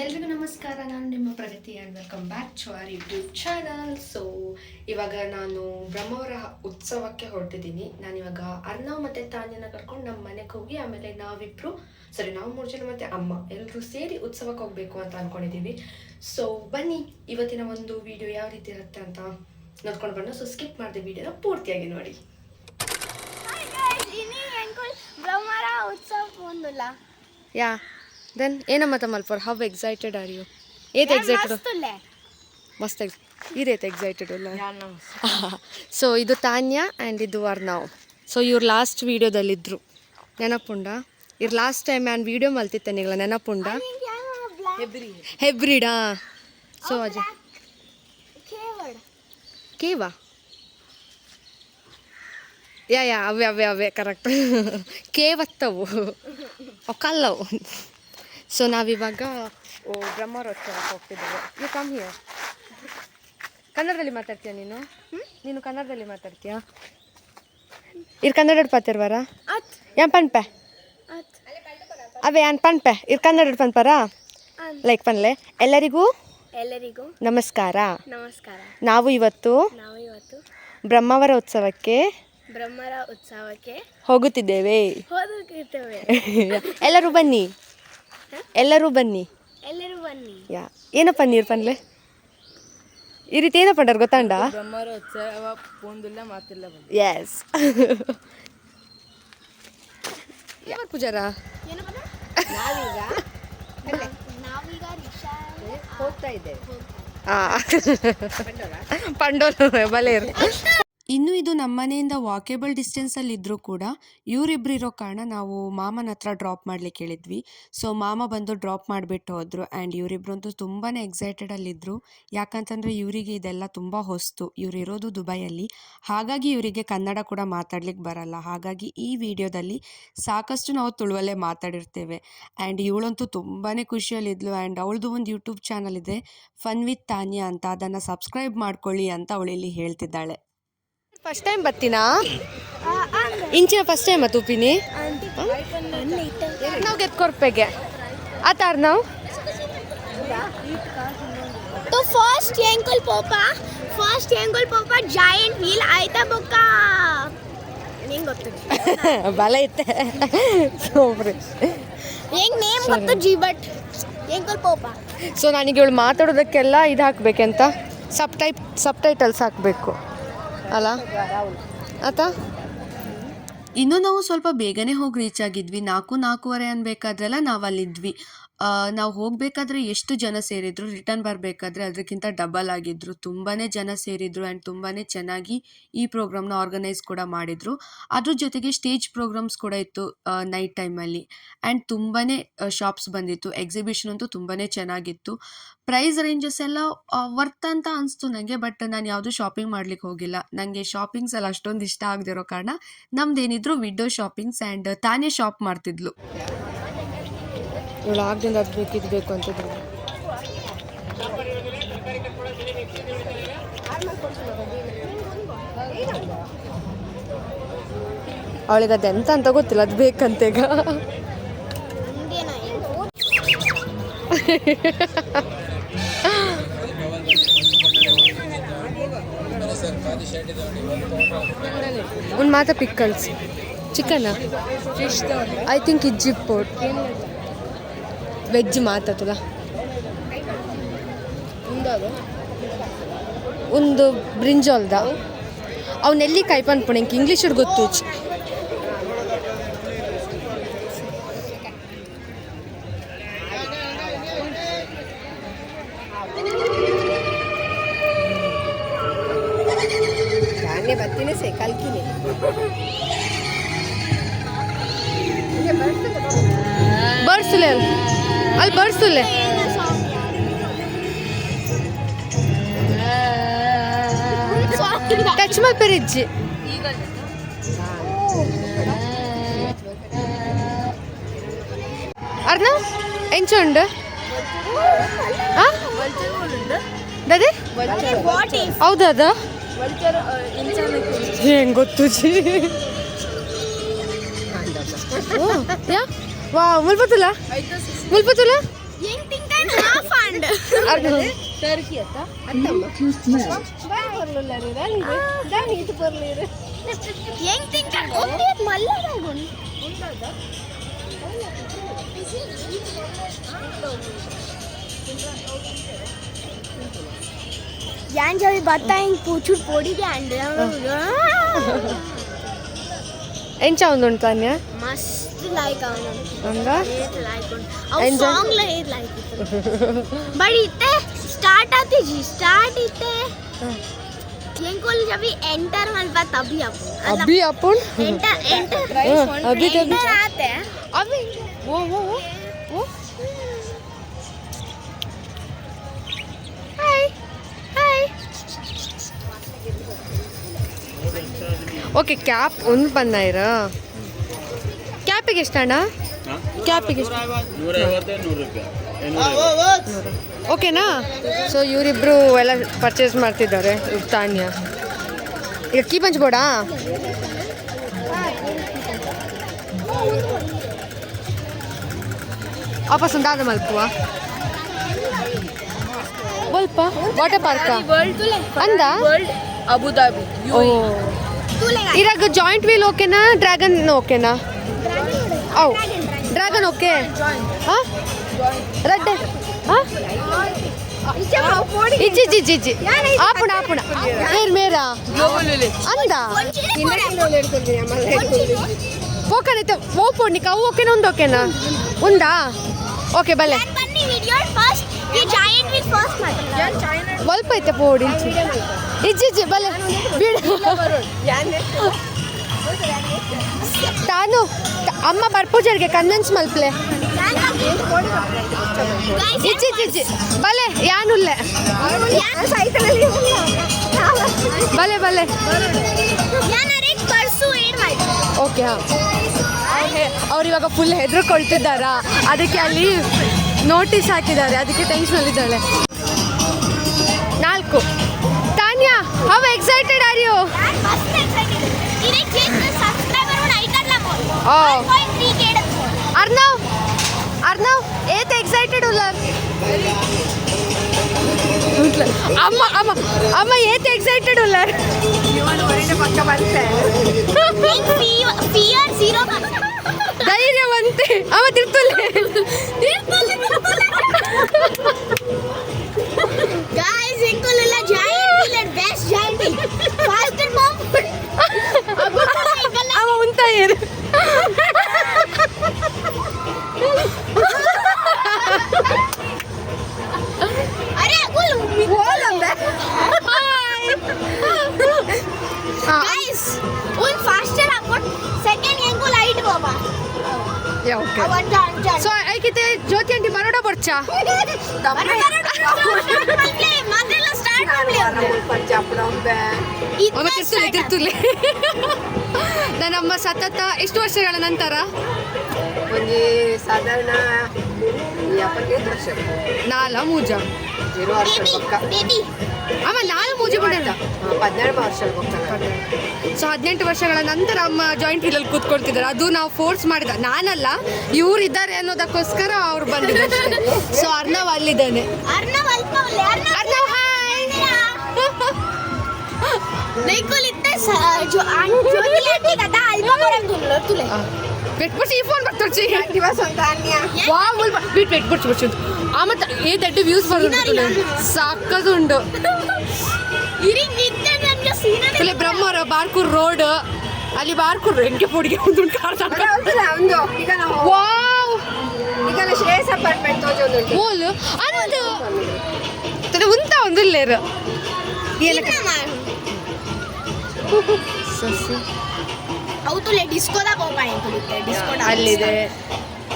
ಎಲ್ರಿಗೂ ನಮಸ್ಕಾರ. ನಾನು ನಿಮ್ಮ Pragathi and welcome back to our YouTube channel. So ಇವಾಗ ನಾನು ಬ್ರಹ್ಮವರ ಉತ್ಸವಕ್ಕೆ ಹೊರಟಿದ್ದೀನಿ. ನಾನಿವಾಗ ಅರ್ಣವ್ ಮತ್ತು ತಾನ್ಯನ ಕರ್ಕೊಂಡು ನಮ್ಮ ಮನೆಗೆ ಹೋಗಿ ಆಮೇಲೆ ನಾವು 3 ಜನ ಮತ್ತು ಅಮ್ಮ ಎಲ್ಲರೂ ಸೇರಿ ಉತ್ಸವಕ್ಕೆ ಹೋಗಬೇಕು ಅಂತ ಅಂದ್ಕೊಂಡಿದ್ದೀವಿ. ಸೊ ಬನ್ನಿ ಇವತ್ತಿನ ಒಂದು ವಿಡಿಯೋ ಯಾವ ರೀತಿ ಇರುತ್ತೆ ಅಂತ ನೋಡ್ಕೊಂಡು ಬರೋಣ. ಸೊ ಸ್ಕಿಪ್ ಮಾಡಿದೆ ವಿಡಿಯೋನ ಪೂರ್ತಿಯಾಗಿ ನೋಡಿ. ಬ್ರಹ್ಮವರ ಉತ್ಸವ ಯಾ then ಏನಮ್ಮ ತಮ್ಮಲ್ಪರ್ how excited are you? Eight excited ಮಸ್ತ್ ಇರೇತ್ ಎಕ್ಸೈಟೆಡ್ ಅಲ್ಲ. ಸೊ ಇದು ತಾನ್ಯ ಆ್ಯಂಡ್ ಇದು ಅರ್ಣವ್. ಸೊ ಇವ್ರು ಲಾಸ್ಟ್ ವೀಡಿಯೋದಲ್ಲಿದ್ದರು, ನೆನಪುಂಡ? ಇವ್ರು ಲಾಸ್ಟ್ ಟೈಮ್ ನಾನು ವೀಡಿಯೋ ಮಲ್ತಿತ್ತೇನಿಲ್ಲ, ನೆನಪುಂಡ? ಹೆಬ್ರಿಡಾ. ಸೊ ಅಜಯ್ ಕೇವಾ ಯಾ ಅವೇ ಕರೆಕ್ಟ್ ಕೇವತ್ತವು ಕಲ್ಲವು. ಸೊ ನಾವಿವಾಗ ಬ್ರಹ್ಮವರ ಉತ್ಸವಕ್ಕೆ ಹೋಗ್ತಿದ್ದೇವೆ. You come here. ಕನ್ನಡದಲ್ಲಿ ಮಾತಾಡ್ತೀಯ ನೀನು ಕನ್ನಡದಲ್ಲಿ ಮಾತಾಡ್ತೀಯಾ? ಇರ್ ಕನ್ನಡ ಪಾತಿರ್ವಾರ ಯಾನ್ ಪನ್ಪೆ ಅವೇ ಯಾನ್ ಪನ್ಪೆ ಇರ್ ಕನ್ನಡ ಪನ್ಪರಾ ಲೈಕ್ ಪನ್ಲೆ. ಎಲ್ಲರಿಗೂ ನಮಸ್ಕಾರ. ನಾವು ಇವತ್ತು ಬ್ರಹ್ಮವರ ಉತ್ಸವಕ್ಕೆ ಹೋಗುತ್ತಿದ್ದೇವೆ. ಎಲ್ಲರೂ ಬನ್ನಿ. ಯಾ ಏನಪ್ಪ ನೀರು ಪನ್ಲೆ ಈ ರೀತಿ ಏನಪ್ಪ ಪಂಡರ್ ಗೊತ್ತಾಂಡ? ಎಸ್ ಪೂಜಾರ ಹೋಗ್ತಾ ಇದ್ದೇವೆ. ಪಂಡೋಲ ಬಲೇರು. ಇನ್ನು ಇದು ನಮ್ಮನೆಯಿಂದ ವಾಕೇಬಲ್ ಡಿಸ್ಟೆನ್ಸಲ್ಲಿ ಇದ್ದರೂ ಕೂಡ ಇವರಿಬ್ರು ಇರೋ ಕಾರಣ ನಾವು ಮಾಮನ ಹತ್ರ ಡ್ರಾಪ್ ಮಾಡ್ಲಿಕ್ಕೆ ಹೇಳಿದ್ವಿ. ಸೊ ಮಾಮ ಬಂದು ಡ್ರಾಪ್ ಮಾಡಿಬಿಟ್ಟು ಹೋದರು. ಆ್ಯಂಡ್ ಇವರಿಬ್ರಂತೂ ತುಂಬಾ ಎಕ್ಸೈಟೆಡಲ್ಲಿದ್ದರು. ಯಾಕಂತಂದರೆ ಇವರಿಗೆ ಇದೆಲ್ಲ ತುಂಬ ಹೊಸ್ತು. ಇವ್ರು ಇರೋದು ದುಬೈಯಲ್ಲಿ, ಹಾಗಾಗಿ ಇವರಿಗೆ ಕನ್ನಡ ಕೂಡ ಮಾತಾಡ್ಲಿಕ್ಕೆ ಬರಲ್ಲ. ಹಾಗಾಗಿ ಈ ವಿಡಿಯೋದಲ್ಲಿ ಸಾಕಷ್ಟು ನಾವು ತುಳುವಲ್ಲೇ ಮಾತಾಡಿರ್ತೇವೆ. ಆ್ಯಂಡ್ ಇವಳಂತೂ ತುಂಬಾ ಖುಷಿಯಲ್ಲಿದ್ಲು. ಆ್ಯಂಡ್ ಅವಳದು ಒಂದು ಯೂಟ್ಯೂಬ್ ಚಾನಲ್ ಇದೆ, ಫನ್ ವಿತ್ ತಾನ್ಯ ಅಂತ, ಅದನ್ನು ಸಬ್ಸ್ಕ್ರೈಬ್ ಮಾಡ್ಕೊಳ್ಳಿ ಅಂತ ಅವಳಿಲ್ಲಿ ಹೇಳ್ತಿದ್ದಾಳೆ. ಫಸ್ಟ್ ಟೈಮ್ ಬರ್ತೀನಾ ಇಂಚಿನ ಫಸ್ಟ್ ಟೈಮ್ ತೂಪಿನಿ ನಾವು ಗೆತ್ಕೊರ್ಪೆಗೆ ಆತಾರ ನಾವು तो फर्स्ट एंकल पोपा जायंट व्हील आयता बೊಕ್ಕ ನಿಂಗೆ ಗೊತ್ತು ಬಲ ಐತೆ ಸೋಬ್ರಿ ಹೆಂಗ್ ನೇಮ್ ಗೊತ್ತು ಜಿಬಟ್ ಎಂಕಲ್ ಪೋಪಾ. ಸೊ ನನಗೆ ಇವಳು ಮಾತಾಡೋದಕ್ಕೆಲ್ಲ ಇದು ಹಾಕ್ಬೇಕಂತ ಸಬ್ ಟೈಟಲ್ಸ್ ಹಾಕಬೇಕು ಅಲ್ಲ ಆತ. ಇನ್ನೂ ನಾವು ಸ್ವಲ್ಪ ಬೇಗನೆ ಹೋಗಿ ರೀಚ್ ಆಗಿದ್ವಿ. 4:15 ಅನ್ಬೇಕಾದ್ರೆಲ್ಲ ನಾವು ಅಲ್ಲಿದ್ವಿ. ನಾವು ಹೋಗಬೇಕಾದ್ರೆ ಎಷ್ಟು ಜನ ಸೇರಿದ್ರು, ರಿಟರ್ನ್ ಬರಬೇಕಾದ್ರೆ ಅದಕ್ಕಿಂತ ಡಬಲ್ ಆಗಿದ್ರು. ತುಂಬಾ ಜನ ಸೇರಿದ್ರು. ಆ್ಯಂಡ್ ತುಂಬಾ ಚೆನ್ನಾಗಿ ಈ ಪ್ರೋಗ್ರಾಮ್ನ ಆರ್ಗನೈಸ್ ಕೂಡ ಮಾಡಿದರು. ಅದ್ರ ಜೊತೆಗೆ ಸ್ಟೇಜ್ ಪ್ರೋಗ್ರಾಮ್ಸ್ ಕೂಡ ಇತ್ತು ನೈಟ್ ಟೈಮಲ್ಲಿ. ಆ್ಯಂಡ್ ತುಂಬಾ ಶಾಪ್ಸ್ ಬಂದಿತ್ತು. ಎಕ್ಸಿಬಿಷನ್ ಅಂತೂ ತುಂಬಾ ಚೆನ್ನಾಗಿತ್ತು. ಪ್ರೈಸ್ ರೇಂಜಸ್ ಎಲ್ಲ ವರ್ತ್ ಅಂತ ಅನಿಸ್ತು ನನಗೆ. ಬಟ್ ನಾನು ಯಾವುದೂ ಶಾಪಿಂಗ್ ಮಾಡ್ಲಿಕ್ಕೆ ಹೋಗಿಲ್ಲ. ನನಗೆ ಶಾಪಿಂಗ್ಸ್ ಎಲ್ಲ ಅಷ್ಟೊಂದು ಇಷ್ಟ ಆಗದಿರೋ ಕಾರಣ ನಮ್ದೇನಿದ್ರು ವಿಂಡೋ ಶಾಪಿಂಗ್ಸ್. ಆ್ಯಂಡ್ ತಾನೇ ಶಾಪ್ ಮಾಡ್ತಿದ್ಲು. ಇವಳು ಆಗದಿಂದ ಅದು ಬೇಕು ಇದು ಬೇಕು ಅಂತಿದ್ರು. ಅವಳಿಗೆ ಅದು ಎಂತ ಅಂತ ಗೊತ್ತಿಲ್ಲ, ಅದು ಬೇಕಂತ ಈಗ. ಒಂದು ಮಾತ ಪಿಕ್ಕಲ್ಸ್ ಚಿಕನ್ ಐ ಥಿಂಕ್ ಇಜ್ಜಿಪ್ ಪೋಟ್ ವೆಜ್ ಮಾತಲ್ಲ. ಒಂದು ಬ್ರಿಂಜಾಲ್ದ ಅವನ್ನೆಲ್ಲಿ ಕಾಯ್ಪನ್ಪುಣ ಇಂಕ ಇಂಗ್ಲೀಷ್ ಗೊತ್ತು. ಬರ್ತೀನಿ ಸೇ ಕಲ್ಕಿನಿ ಬರ್ಸುಲೆ ಅಲ್ಲಿ ಬರ್ಸುಲೆ ಟಚ್ ಮಲ್ಪೆರಿಜ್ಜಿ ಅರ್ಣ ಎಂಚುಂಡು ದದೆ ಹೌದದ ಹೆಂಗೆ ಗೊತ್ತು ಜಿ ಯಾ ವಾ ಮುಲ್ಪತುಲ ಮುಲ್ಪತುಲ Yang tingkan ha and Turkey ಅತ್ತ ಹೆಂಗ್ ತಿಂತಾರೆ ಒಂದೇ ಮಲ್ಲರಾಗೊಂಡು ಯಾನ್ ಜವಿ ಬತ್ತ ಹಿಂಗ್ ಪೂಚುಟ್ ಪೋಡಿಗೆ ಅಂಡ್ ಎಂಚ ಒಂದು ತಾನ್ಯ ಮಸ್ತ್ ಲೈಕ್ ಅವನು ಹಂಗ ಲೈಕ್ ಅವ್ ಸಾಂಗ್ ಲೈಕ್ ಬಟ್ ಇತ್ತೆ ಸ್ಟಾರ್ಟ್ ಇತ್ತೆ ಎಂಕೋಲ್ ಜವಿ ಎಂಟರ್ ಮಲ್ಪ ತಬಿ ಅಬ್ಬಿ ಅಪ್ಪುನ್ ಎಂಟರ್ ಅಬ್ಬಿ ತಬಿ ಆತೆ ಅಬ್ಬಿ ಓ ಓ ಓ ಹಾಯ್ ಹಾಯ್ ಓಕೆ ಕ್ಯಾಪ್ ಒಂದು ಬಂದಾಯಿರ ಕ್ಯಾಪಿಗೆ ಎಷ್ಟಣ್ಣ ಕ್ಯಾಪಿಗೆ ಎಷ್ಟು 150 ಓಕೆನಾ ಸೊ ಇವರಿಬ್ರು ಎಲ್ಲ ಪರ್ಚೇಸ್ ಮಾಡ್ತಿದ್ದಾರೆ ತಾನ್ಯ ಈಗ ಕೀ ಪಂಚ್ಬೋಡಾ ವಾಪಸ್ ಉಂಟಾದ ಮಲ್ಪುವ ಸ್ವಲ್ಪ ವಾಟರ್ ಪಾರ್ಕ ಅಂದ ಅಬುದಾಬಿ ಓ ಇರಾಗ ಜಾಯಿಂಟ್ ವೀಲ್ ಓಕೆನಾ ಡ್ರ್ಯಾಗನ್ ಓಕೆನಾ ಅವು ಡ್ರ್ಯಾಗನ್ ಓಕೆ ಹಾಂ ರೆಡ್ ಹಾಂ ಇಜ್ಜಿ ಜಿ ಜಿ ಜಿ ಆಪುಣ ಆಪುಣ ಏರ್ ಮೇರಾ ಅಂದ ಓಕೆನೈತೆ ಓಪೋಣಿಕ ಅವು ಓಕೆನಾ ಒಂದು ಓಕೆನಾ ఉందా ఓకే భలే ಸ್ವಲ್ಪ ಐತೆ ಪೋಡಿ ಇಜ್ಜಿ ಭಲೆ ಬಿಡ ತಾನು ಅಮ್ಮ ಬರ್ಪೂಜರ್ಗೆ ಕನ್ವಿನ್ಸ್ ಮಲ್ಪ್ಲೆ ಇಜ್ಜಿ ಜಿಜ್ಜಿ ಭಲೆ ಯಾನುಲ್ಲೆ ಭಲೆ ಭಲೆ ಓಕೆ ಹಾಂ ಅವ್ರು ಇವಾಗ ಫುಲ್ ಹೆದರ್ಕೊಳ್ತಿದ್ದಾರಾ ಅದಕ್ಕೆ ಅಲ್ಲಿ ನೋಟಿಸ್ ಹಾಕಿದ್ದಾರೆ ಅದಕ್ಕೆ ಟೆನ್ಷನಲ್ಲಿದ್ದಾಳೆ 4 Tanya how excited are you Arnav ಏತ್ ಎಕ್ಸೈಟೆಡ್ ಉಲ್ಲರ್ ಅಮ್ಮ ಅಮ್ಮ ಅಮ್ಮ ಏತ್ ಎಕ್ಸೈಟೆಡ್ ಉಲ್ಲರ್ ಧೈರ್ಯವಂತೆ ಅವ ತಿರ್ತುಲೆ guys inkulla giant wheel best giant wheel faster mom ಅವ ಉಂತ ಏರು अरे बोल बोल guys un faster apot second yango light baba ಯಾ ಓಕೆ awan jan ಸೊ ಐಕಿತೆ ಜ್ಯೋತಿ ಆಂಟಿ ಬರೋಡ ಬರ್ಚಾ ಮಾತೆಲ್ಲ ಸ್ಟಾರ್ಟ್ ಮಾಡ್ಲಿ ಅವ ತಿರ್ತುಲೆ ನನ್ನಮ್ಮ ಸತತ ಎಷ್ಟು ವರ್ಷಗಳ ನಂತರ म्हणजे साधारण 75 वर्ष ನಾಲ ಮೂಜ 0 ವರ್ಷ ಪಕ್ಕ ಬೇಬಿ ಅಮ್ಮ ನಾಲ್ ಮೂಜಿ ಬಂದ 12 ವರ್ಷ ಹೋಗ್ತಾರೆ ಸೊ 18 ವರ್ಷಗಳ ನಂತರ ಅಮ್ಮ ಜಾಯಿಂಟ್ ವೀಲಲ್ಲಿ ಕೂತ್ಕೊಳ್ತಿದ್ದಾರೆ ಅದು ನಾವು ಫೋರ್ಸ್ ಮಾಡಿದ ನಾನಲ್ಲ ಇವ್ರು ಇದ್ದಾರೆ ಅನ್ನೋದಕ್ಕೋಸ್ಕರ ಅವ್ರು ಬಂದಿದ್ದಾರೆ ಸೊ ಅರ್ಣವ್ ಅಲ್ಲಿದ್ದಾನೆ ಅರ್ಣವ್ ಅಲ್ಪವಲ್ಲ ಅರ್ಣವ್ ಹಾಯ್ ನೈಕೋಲ್ ಇತ್ತೆ जो ಜ್ಯೋತಿ ಲಾಟಿ ಕದಾ ಅಲ್ಪ ಬರಂಗುಲ್ಲ ತುಲೆ పెట్టుబడి ఈ ఫోన్ పట్టుకొచ్చి दिवस होता अन्य వావ్ బిట్ పెట్టుబడి ఆమె ఏ దడ్డి వ్యూస్ బరుతుంది సాక్కదుండు ಇರಿಂಗ್ ಇತ್ತೆ ನಮ್ಗೆ ಸೀನರಿ ಇಲ್ಲಿ ಬ್ರಹ್ಮರ ಬಾರ್ಕೂರ್ ರೋಡ್ ಅಲ್ಲಿ ಬಾರ್ಕೂರ್ ಹೆಂಗೆ ಪೊಡಿಗೆ ಒಂದು ಕಾಡ್ತಾಕ ಒಂದು ಈಗ ನಾವು ವಾವ್ ಈಗ ನಾವು ಶ್ರೇಯಸ್ ಅಪಾರ್ಟ್ಮೆಂಟ್ ತೋಜೋದು ಓಲು ಅಂದು ತಲೆ ಉಂತ ಒಂದು ಇಲ್ಲೇರು ಸಸಿ ಹೌದು ಡಿಸ್ಕೋದ ಹೋಗ್ಬಾಣಿ ಅಂತಲಿತ್ತೆ ಡಿಸ್ಕೋದ ಅಲ್ಲಿದೆ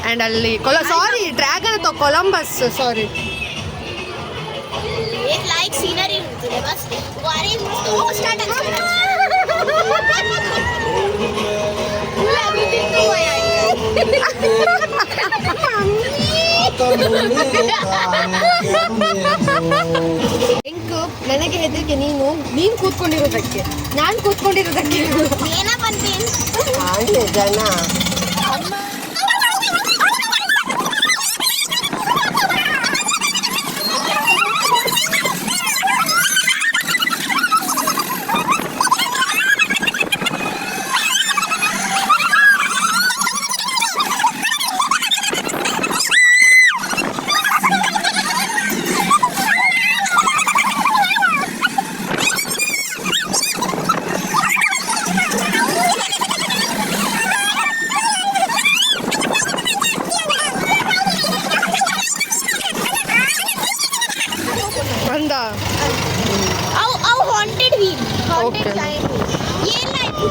ಆ್ಯಂಡ್ ಅಲ್ಲಿ ಸಾರಿ ಡ್ರ್ಯಾಗನ್ ಅಥವಾ ಕೊಲಂಬಸ್ ಸಾರಿ एक लाइक सीनरी होती है बस वारी तो स्टार्ट अभी दिन तो हुआ ಎಂಕು ನನಗೆ ಹೆದರಿಕೆ ನೀನು ಕೂತ್ಕೊಂಡಿರೋದಕ್ಕೆ ನಾನು ಕೂತ್ಕೊಂಡಿರೋದಕ್ಕೆ ಏನ ಬಂತೀನಿ ಹಾಗೆ ಜನ ಚಂದ. ಅವು ಹಾಂಟೆಡ್ ವೀಲ್, Okay. ಏನ್ ಆಯ್ತು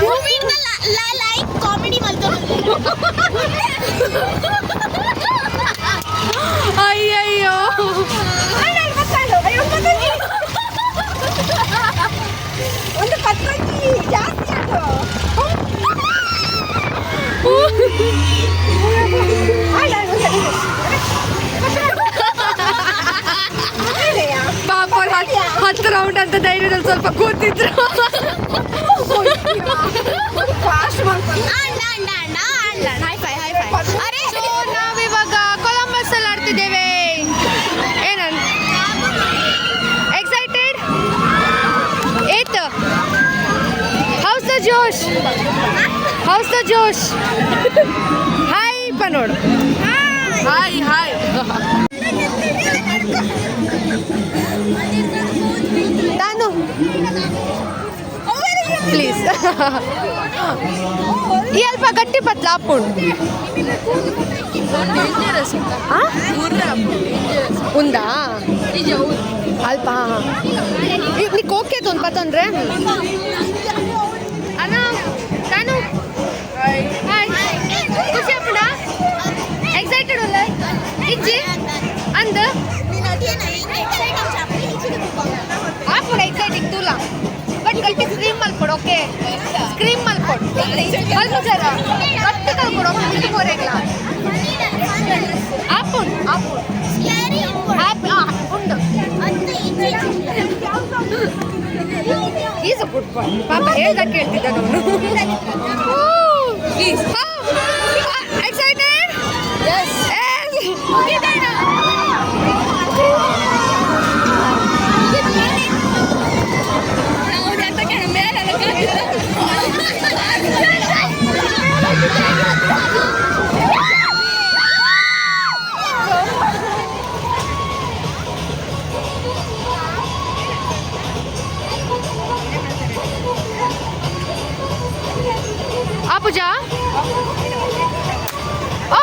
ಮೂವಿ ಲೈಕ್ ಕಾಮಿಡಿ ಅಯ್ಯಯ್ಯೋ ಒಂದು ಪತ್ತಿ ಜಾಸ್ತಿ ಅದು ಪಾಪ 10 ರೌಂಡ್ ಅಂತ ಧೈರ್ಯದಲ್ಲಿ ಸ್ವಲ್ಪ ಕೂತಿದ್ರು. ಫಾಸ್ಟ್ ಮಾಡ್ಕೊಂಡು ಅರೆ So, ನಾವಿವಾಗ ಕೊಲಂಬಸ್ ಅಲ್ಲಿ ಆಡ್ತಿದ್ದೇವೆ. ಏನನ್ excited? Eight house the Josh, house the Josh. Hi ನೋಡು, ಹಾಯ್ ಹಾಯ್. ನಾನು ಪ್ಲೀಸ್ ಸ್ವಲ್ಪ ಗಟ್ಟಿ ಪತ್ಲ ಹಾಪುಂಡು ఉందా ಅಲ್ಪ నీకు ఓకే తో పతండ్రే అన్న ತಾನು ಹಾಯ್ ಖುಷಿ ಅಪ್ಪಡಾ ಎಕ್ಸೈಟೆಡ್ ಉಲ್ಲ ಇಜ್ಜಿ ಅಂದ ಆಪುಡ ಎಕ್ಸೈಟಿಂಗ್ ತೂಲ ಬಟ್ ಗಟ್ಟಿ ಸ್ಕ್ರೀಮ್ ಮಲ್ಕೊಡು. ಓಕೆ ಸ್ಕ್ರೀಮ್ ಮಲ್ಕೊಡು ಅಲ್ಪ ಜರ ಗಟ್ಟಿ ಕಲ್ಕೊಡು. ಓಕೆ ಕೋರೆಗ್ಲ ಆಪುಡ್ ಆಪುಡ್ ಹ್ಯಾಪಿ ಉಂಡು. ಈಸ್ ಅ ಗುಡ್ ಬಾಯ್. ಪಾಪ ಹೇಳ್ದಾಗ ಕೇಳ್ತಿದ್ದ ನಾನು. Please excited? ಯೆಸ್ ಪೂಜಾ. ಓ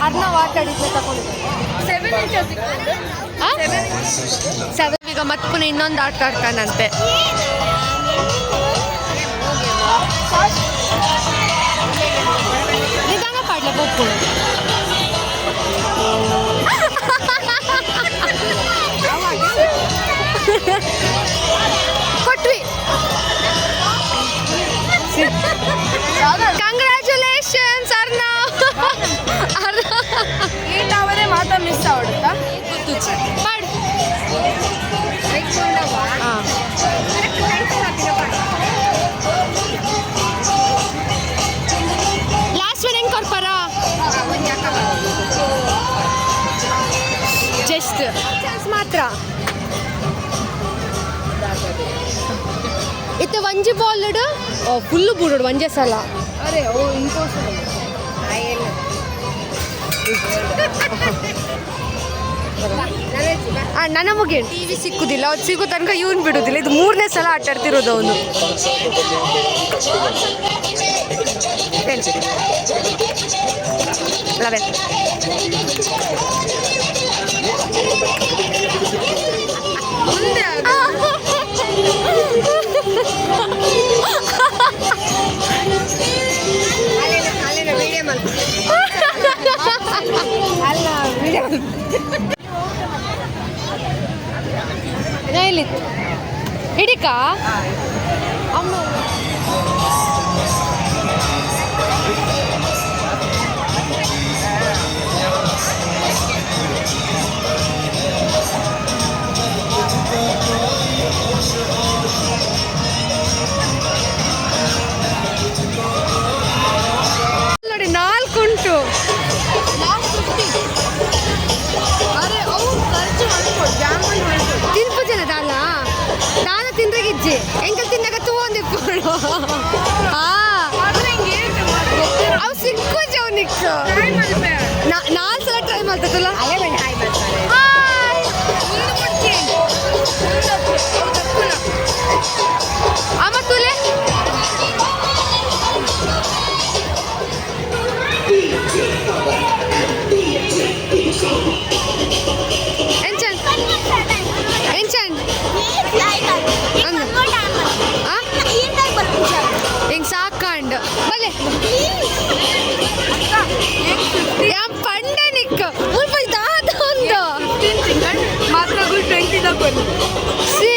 ಅರ್ನವ್ ಆಟಾಡಿದ್ದೆ ತಗೊಂಡಿದ್ದೆ 7. ಈಗ ಮತ್ತೆ ಪುನಃ ಇನ್ನೊಂದು ಆಟ ಆಡ್ತಾನಂತೆ. ನಿಧಾನ ಪಾಡ್ಲ ಬೋಗ್ಬೋದು. ಕೊಟ್ವಿ. ಕಂಗ್ರ್ಯಾಚುಲೇಷನ್ಸ್ ಅರ್ನವ್. ಅವರೇ ಮಾತಾ ಮಿಸ್ ಆಗುತ್ತಾ ಮಾಡು. ಲಾಸ್ಟ್ ಒನ್ ಹೆಂಗೆ ಕೊಡ್ಪಾರ ಜಸ್ಟ್ ಮಾತ್ರ ಇತ್ತು ಒಂಜಿ ಬಾಲ್ ಇಡು ಫುಲ್ಲು ಬೂಡು ಒಂಜೇ ಸಲ. ಅರೆ ಓ ಇಂಪಾಸಿಬಲ್. ನನ್ನ ಮುಗಿ ಟಿವಿ ಸಿಕ್ಕುದಿಲ್ಲ, ಅವ್ರು ಸಿಗೋ ತನಕ ಇವನು ಬಿಡುದಿಲ್ಲ. ಇದು 3ನೇ ಸಲ ಆಟ ಆಡ್ತಿರೋದು ಅವನು. ಹಿಡಿಕ ಅಮ್ಮ ನಾಲ್ಕು ಸಲ ಟ್ರೈ ಮಾಡ್ತದಲ್ಲ ಅಮ್ಮ ತುಲೆ ಎಂಚನ್ ಎಂಚನ್ ಹಿಂಗೆ ಸಾಕಂಡ್ ಬಲೆ ಯಾ ಪಂಡ ನಿಕ್ಕ ಮುಲ್ಪ ದಾದ ಒಂದು ಮಾತ್ರ 20 ತಗೊಂಡು ಸಿ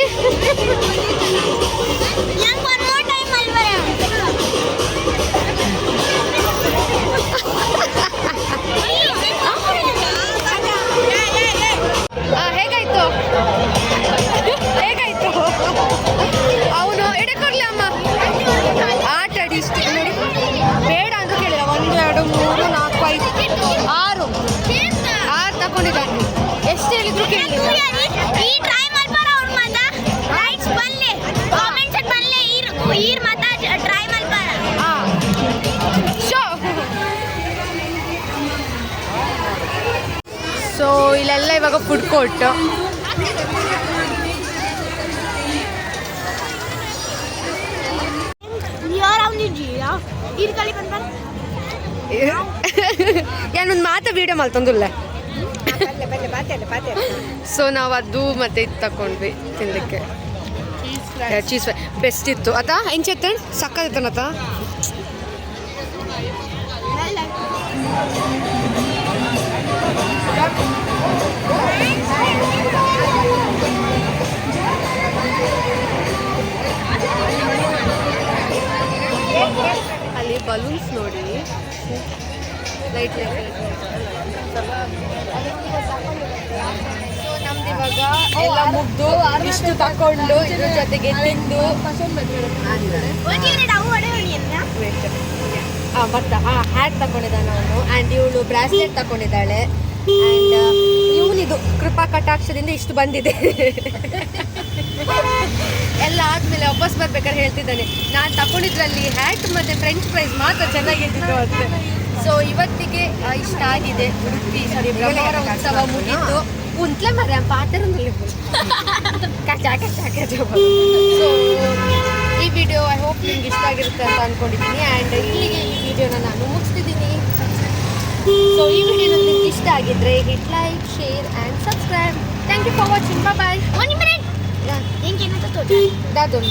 ಹೇಗಾಯ್ತು ಹೇಗಾಯ್ತು ಅವನು ಎಡೆ ಕೊಡ್ಲಿ ಅಮ್ಮ ಆಟ ಆಡಿ ಇಷ್ಟು ನೋಡಿ ಬೇಡ ಅಂತ ಕೇಳಿದ 1 2 3 4 5 6 ತಗೊಂಡಿದ್ದಾನೆ ಎಷ್ಟು ಹೇಳಿದ್ರು ಕೇಳಿಲ್ಲ ಈ ಟ್ರೈ ಮಾಡ್ಬಾರ ಅವ್ರ ಮಾತ ರೈಟ್ಸ್ ಬಲ್ಲೆ ಕಾಮೆಂಟ್ಸ್ ಬಲ್ಲೆ ಈರ್ ಮಾತ ಟ್ರೈ ಮಾಡ್ಬಾರ ಸೊ ಇಲ್ಲೆಲ್ಲ ಇವಾಗ ಫುಡ್ ಕೋರ್ಟ್ ಯಾರು ಅವನಿದ್ದೀಯ ಈರ್ ಕಲಿ ಬಂದ್ಬಾರ ಏನೊಂದು ಮಾತು ವಿಡಿಯೋ ಮಾಡ್ತಂದಿಲ್ಲ ಸೊ ನಾವು ಅದು ಮತ್ತೆ ಇದು ತಗೊಂಡ್ವಿ ತಿನ್ನಲಿಕ್ಕೆ ಚೀಸ್ ಫ್ರೈ ಬೆಸ್ಟ್ ಇತ್ತು ಆತ ಹೆಂಚೆತ್ತ ಸಕ್ಕತ್ತನತ ಅಲ್ಲಿ ಬಲೂನ್ಸ್ ನೋಡಿ ಲೈಟ್ ಸೊ ನಮ್ದು ಇವಾಗ ಎಲ್ಲ ಮುಗ್ದು ಇಷ್ಟು ತಕೊಂಡು ಇದ್ರ ಜೊತೆಗೆ ತಿಂದು ಮತ್ತೆ ಹ್ಯಾಟ್ ತಗೊಂಡಿದ್ದಾನೆ ಅವನು ಆ್ಯಂಡ್ ಇವಳು ಬ್ರಾಸ್ಲೆಟ್ ತಗೊಂಡಿದ್ದಾಳೆ ಆ್ಯಂಡ್ ಇವನಿದು ಕೃಪಾ ಕಟಾಕ್ಷದಿಂದ ಇಷ್ಟು ಬಂದಿದೆ ಎಲ್ಲ ಆದಮೇಲೆ ವಾಪಸ್ ಬರ್ಬೇಕಾದ್ರೆ ಹೇಳ್ತಿದ್ದಾನೆ ನಾನು ತಗೊಂಡಿದ್ರಲ್ಲಿ ಹ್ಯಾಟ್ ಮತ್ತು ಫ್ರೆಂಚ್ ಫ್ರೈಸ್ ಮಾತ್ರ ಚೆನ್ನಾಗಿದ್ದು ಅಂತೆ ಸೊ ಇವತ್ತಿಗೆ ಇಷ್ಟ ಆಗಿದೆ ಉಡುಪಿ ಬ್ರಹ್ಮಾವರ ಉತ್ಸವ ಮುಗೀತು ಕುಂತ್ಲೆ ಮರ ಪಾತ್ರಂದಲ್ಲಿ ಕಚ ಕಚ ಕಚ ಸೊ ಈ ವಿಡಿಯೋ ಐ ಹೋಪ್ ನಿಮ್ಗೆ ಇಷ್ಟ ಆಗಿರುತ್ತೆ ಅಂತ ಅಂದ್ಕೊಂಡಿದ್ದೀನಿ ಆ್ಯಂಡ್ ಇಲ್ಲಿಗೆ ಈ ವಿಡಿಯೋನ ನಾನು ಮುಗಿಸ್ತಿದ್ದೀನಿ ಸೊ ಈ ವಿಡಿಯೋ ನಿಮ್ಗೆ ಇಷ್ಟ ಆಗಿದ್ರೆ hit like share and subscribe thank you for watching bye ಒಂದು ಮಿನಿಟ್ दादून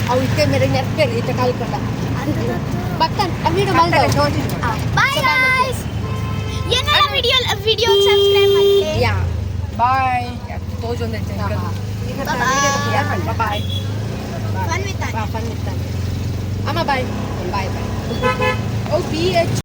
अव इतके मेरे नेरपेर इथे काल करता बघता व्हिडिओ मला बाय गाइस येणारा व्हिडिओ सबस्क्राइब ಮಾಡ್ಲಿ या बाय तो जो नेचे bye fun with Amma bye bye bye O B H